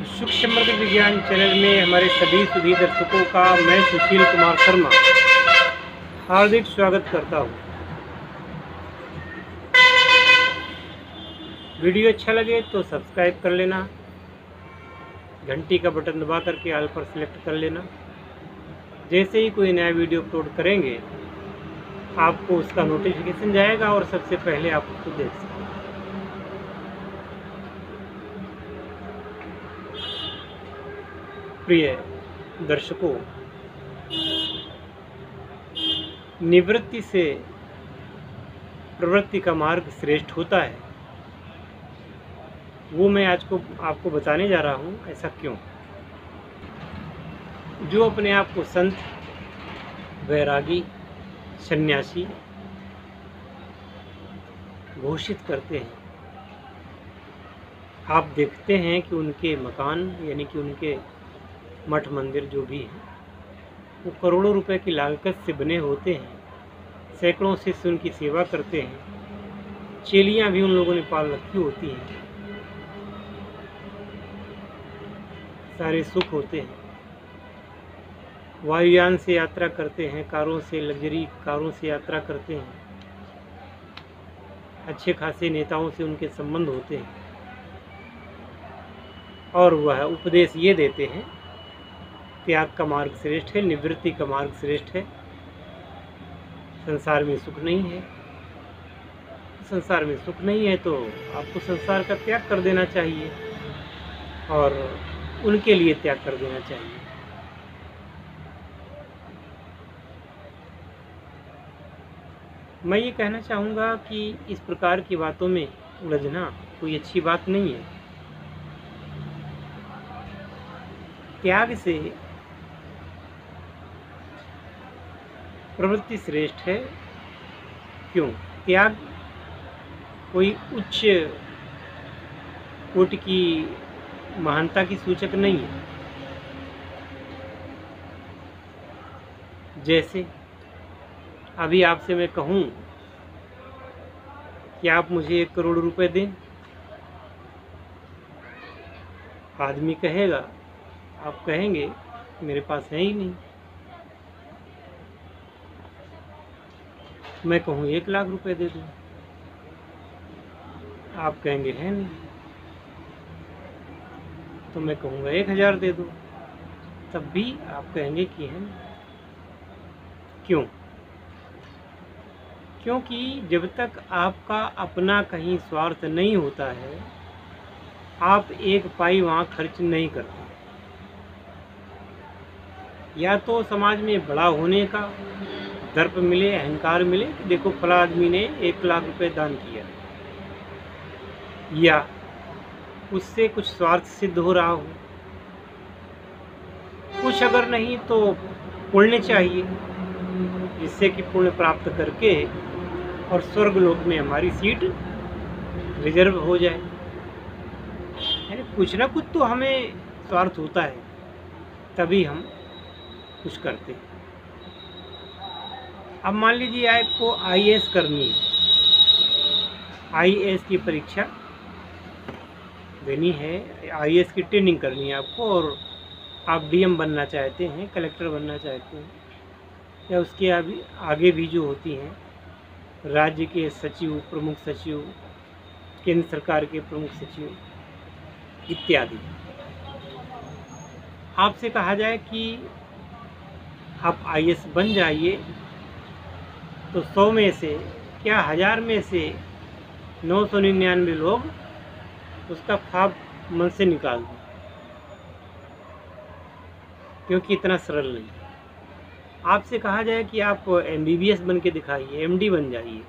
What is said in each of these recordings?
सुख समृद्धि विज्ञान चैनल में हमारे सभी दर्शकों का मैं सुशील कुमार शर्मा हार्दिक स्वागत करता हूं। वीडियो अच्छा लगे तो सब्सक्राइब कर लेना, घंटी का बटन दबा करके ऑल पर सिलेक्ट कर लेना। जैसे ही कोई नया वीडियो अपलोड करेंगे आपको उसका नोटिफिकेशन जाएगा और सबसे पहले आप उसको देख सकते हैं। प्रिय दर्शकों, निवृत्ति से प्रवृत्ति का मार्ग श्रेष्ठ होता है, वो मैं आज को आपको बताने जा रहा हूँ। ऐसा क्यों? जो अपने आप को संत, वैरागी, सन्यासी घोषित करते हैं, आप देखते हैं कि उनके मकान यानी कि उनके मठ मंदिर जो भी हैं वो करोड़ों रुपए की लागत से बने होते हैं। सैकड़ों शिष्य उनकी सेवा करते हैं, चेलियां भी उन लोगों ने पाल रखी होती हैं। सारे सुख होते हैं, वायुयान से यात्रा करते हैं, कारों से, लग्जरी कारों से यात्रा करते हैं, अच्छे खासे नेताओं से उनके संबंध होते हैं और वह उपदेश ये देते हैं, त्याग का मार्ग श्रेष्ठ है, निवृत्ति का मार्ग श्रेष्ठ है। संसार में सुख नहीं है, संसार में सुख नहीं है तो आपको संसार का त्याग कर देना चाहिए और उनके लिए त्याग कर देना चाहिए। मैं ये कहना चाहूँगा कि इस प्रकार की बातों में उलझना कोई अच्छी बात नहीं है। त्याग से प्रवृत्ति श्रेष्ठ है। क्यों? त्याग कोई उच्च कोटि की महानता की सूचक नहीं है। जैसे अभी आपसे मैं कहूँ कि आप मुझे 1 करोड़ रुपए दें, आदमी कहेगा, आप कहेंगे मेरे पास है ही नहीं। मैं कहूँ 1 लाख रुपए दे दूँ, आप कहेंगे है नहीं। तो मैं कहूँगा 1000 दे दो, तब भी आप कहेंगे कि है नहीं। क्यों? क्योंकि जब तक आपका अपना कहीं स्वार्थ नहीं होता है, आप 1 पाई वहाँ खर्च नहीं करते। या तो समाज में बड़ा होने का दर्प मिले, अहंकार मिले कि देखो फला आदमी ने 1 लाख रुपए दान किया, या उससे कुछ स्वार्थ सिद्ध हो रहा हो। कुछ अगर नहीं तो पुण्य चाहिए, जिससे कि पुण्य प्राप्त करके और स्वर्ग लोक में हमारी सीट रिजर्व हो जाए। यानी कुछ ना कुछ तो हमें स्वार्थ होता है, तभी हम कुछ करते हैं। अब मान लीजिए आपको IAS करनी है, IAS की परीक्षा देनी है, IAS की ट्रेनिंग करनी है आपको, और आप DM बनना चाहते हैं, कलेक्टर बनना चाहते हैं, या उसके आगे भी जो होती हैं राज्य के सचिव, प्रमुख सचिव, केंद्र सरकार के प्रमुख सचिव इत्यादि। आपसे कहा जाए कि आप IAS बन जाइए, तो 100 में से क्या 1000 में से 999 लोग उसका ख्वाब मन से निकाल दें, क्योंकि इतना सरल नहीं। आपसे कहा जाए कि आप MBBS बन के दिखाइए, MD बन जाइए,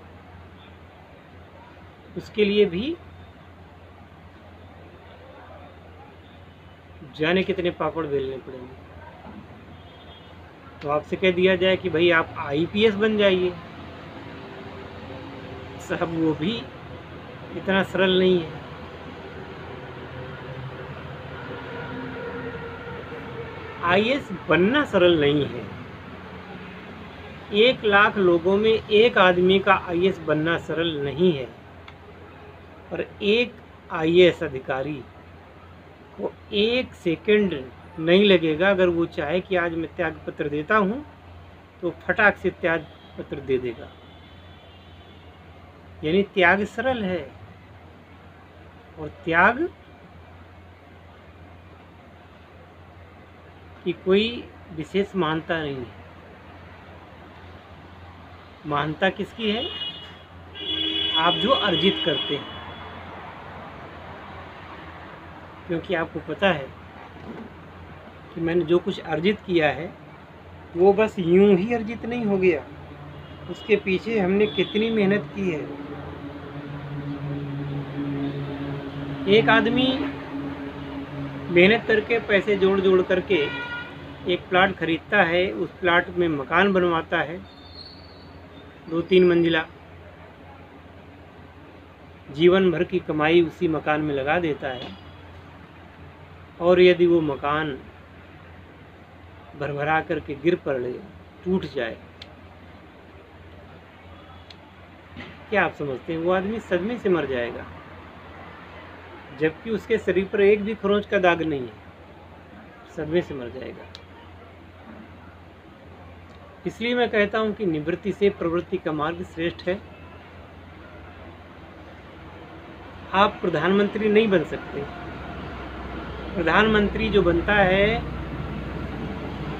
उसके लिए भी जाने कितने पापड़ बेलने पड़ेंगे। तो आपसे कह दिया जाए कि भाई आप IPS बन जाइए, साहब वो भी इतना सरल नहीं है। IAS बनना सरल नहीं है। 1 लाख लोगों में 1 आदमी का IAS बनना सरल नहीं है, और एक IAS अधिकारी वो 1 सेकंड नहीं लगेगा। अगर वो चाहे कि आज मैं त्याग पत्र देता हूँ तो फटाक से त्याग पत्र दे देगा। यानी त्याग सरल है और त्याग की कोई विशेष महानता नहीं है। महानता किसकी है? आप जो अर्जित करते हैं। क्योंकि आपको पता है कि मैंने जो कुछ अर्जित किया है वो बस यूं ही अर्जित नहीं हो गया, उसके पीछे हमने कितनी मेहनत की है। एक आदमी मेहनत करके पैसे जोड़ जोड़ करके एक प्लाट खरीदता है, उस प्लाट में मकान बनवाता है 2-3 मंजिला, जीवन भर की कमाई उसी मकान में लगा देता है। और यदि वो मकान भरभरा करके गिर पड़े, टूट जाए, क्या आप समझते हैं वो आदमी सदमे से मर जाएगा, जबकि उसके शरीर पर एक भी खरोंच का दाग नहीं है, सदमे से मर जाएगा। इसलिए मैं कहता हूं कि निवृत्ति से प्रवृत्ति का मार्ग श्रेष्ठ है। आप प्रधानमंत्री नहीं बन सकते। प्रधानमंत्री जो बनता है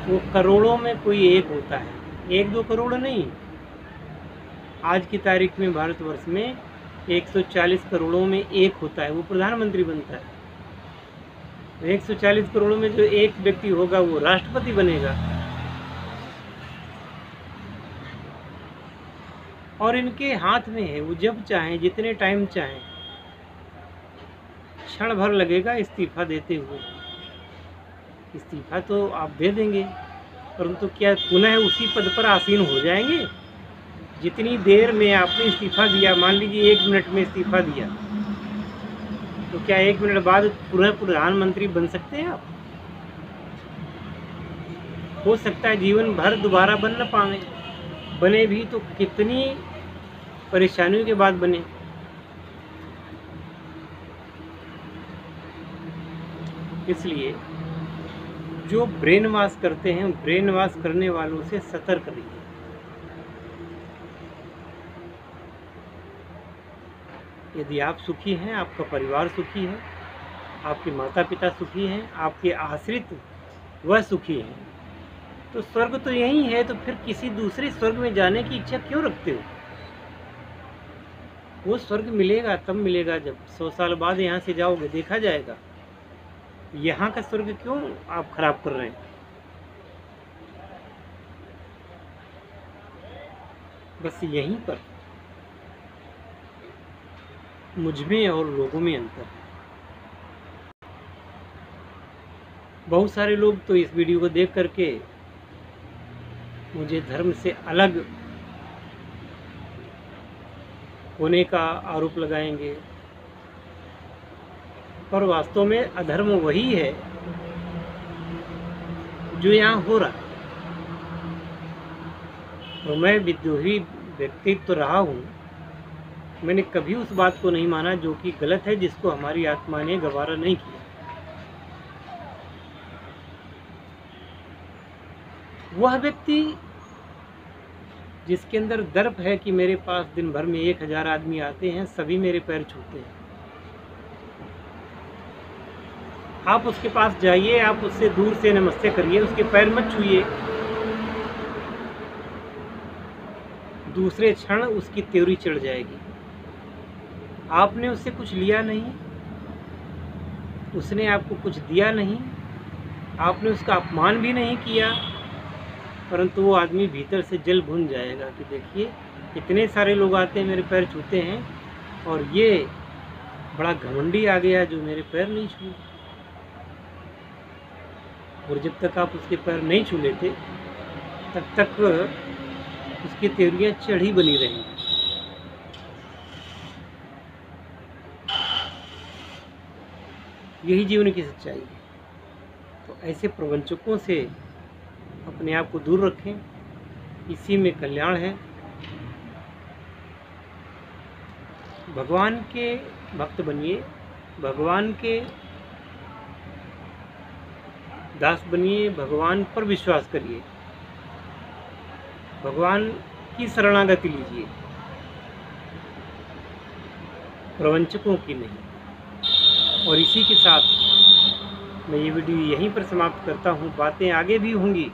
वो करोड़ों में कोई एक होता है, 1-2 करोड़ नहीं। आज की तारीख में भारतवर्ष में 140 करोड़ों में एक होता है, वो प्रधानमंत्री बनता है। 140 करोड़ों में जो एक व्यक्ति होगा वो राष्ट्रपति बनेगा। और इनके हाथ में है, वो जब चाहें, जितने टाइम चाहें, क्षण भर लगेगा इस्तीफा देते हुए। इस्तीफा तो आप दे देंगे, परंतु क्या पुनः उसी पद पर आसीन हो जाएंगे? जितनी देर में आपने इस्तीफा दिया, मान लीजिए 1 मिनट में इस्तीफा दिया, तो क्या 1 मिनट बाद पुनः प्रधानमंत्री बन सकते हैं आप? हो सकता है जीवन भर दोबारा बन न पाए, बने भी तो कितनी परेशानियों के बाद बने। इसलिए जो ब्रेन वॉश करते हैं, ब्रेन वॉश करने वालों से सतर्क रहिए। यदि आप सुखी हैं, आपका परिवार सुखी है, आपके माता पिता सुखी हैं, आपके आश्रित वह सुखी हैं, तो स्वर्ग तो यही है, तो फिर किसी दूसरे स्वर्ग में जाने की इच्छा क्यों रखते हो? वो स्वर्ग मिलेगा तब मिलेगा जब 100 साल बाद यहाँ से जाओगे, देखा जाएगा। यहाँ का स्वर्ग क्यों आप खराब कर रहे हैं? बस यहीं पर मुझ में और लोगों में अंतर है। बहुत सारे लोग तो इस वीडियो को देख करके मुझे धर्म से अलग होने का आरोप लगाएंगे, पर वास्तव में अधर्म वही है जो यहाँ हो रहा है। और मैं विद्रोही व्यक्ति तो रहा हूँ, मैंने कभी उस बात को नहीं माना जो कि गलत है, जिसको हमारी आत्मा ने गवारा नहीं किया। वह व्यक्ति जिसके अंदर दर्प है कि मेरे पास दिन भर में 1000 आदमी आते हैं, सभी मेरे पैर छूते हैं, आप उसके पास जाइए, आप उससे दूर से नमस्ते करिए, उसके पैर मत छूइए। दूसरे क्षण उसकी त्योरी चढ़ जाएगी। आपने उससे कुछ लिया नहीं, उसने आपको कुछ दिया नहीं, आपने उसका अपमान भी नहीं किया, परंतु वो आदमी भीतर से जल भुन जाएगा कि देखिए इतने सारे लोग आते हैं, मेरे पैर छूते हैं, और ये बड़ा घमंडी आ गया जो मेरे पैर नहीं छू। और जब तक आप उसके पैर नहीं छू लेते तब तक उसकी त्योरियां चढ़ी बनी रहेंगी। यही जीवन की सच्चाई है। तो ऐसे प्रवंचकों से अपने आप को दूर रखें, इसी में कल्याण है। भगवान के भक्त बनिए, भगवान के दास बनिए, भगवान पर विश्वास करिए, भगवान की शरणागति लीजिए, प्रवंचकों की नहीं। और इसी के साथ मैं ये वीडियो यहीं पर समाप्त करता हूँ। बातें आगे भी होंगी,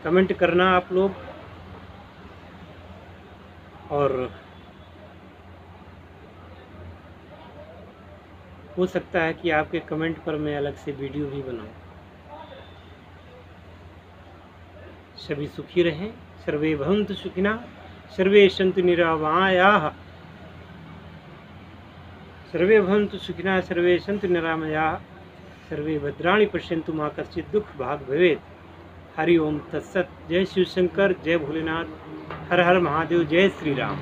कमेंट करना आप लोग, और हो सकता है कि आपके कमेंट पर मैं अलग से वीडियो भी बनाऊं। सभी सुखी रहें, सर्वे भवन्तु सुखिनः, सर्वे सन्तु निरामयाः, सर्वे भवन्तु सुखिनः, सर्वे सन्तु निरामयाः, सर्वे भद्राणि पश्यन्तु मा कश्चित् दुःख भाग् भवेत्। हरि ओम तत्सत। जय शिव शंकर, जय भोलेनाथ, हर हर महादेव, जय श्री राम।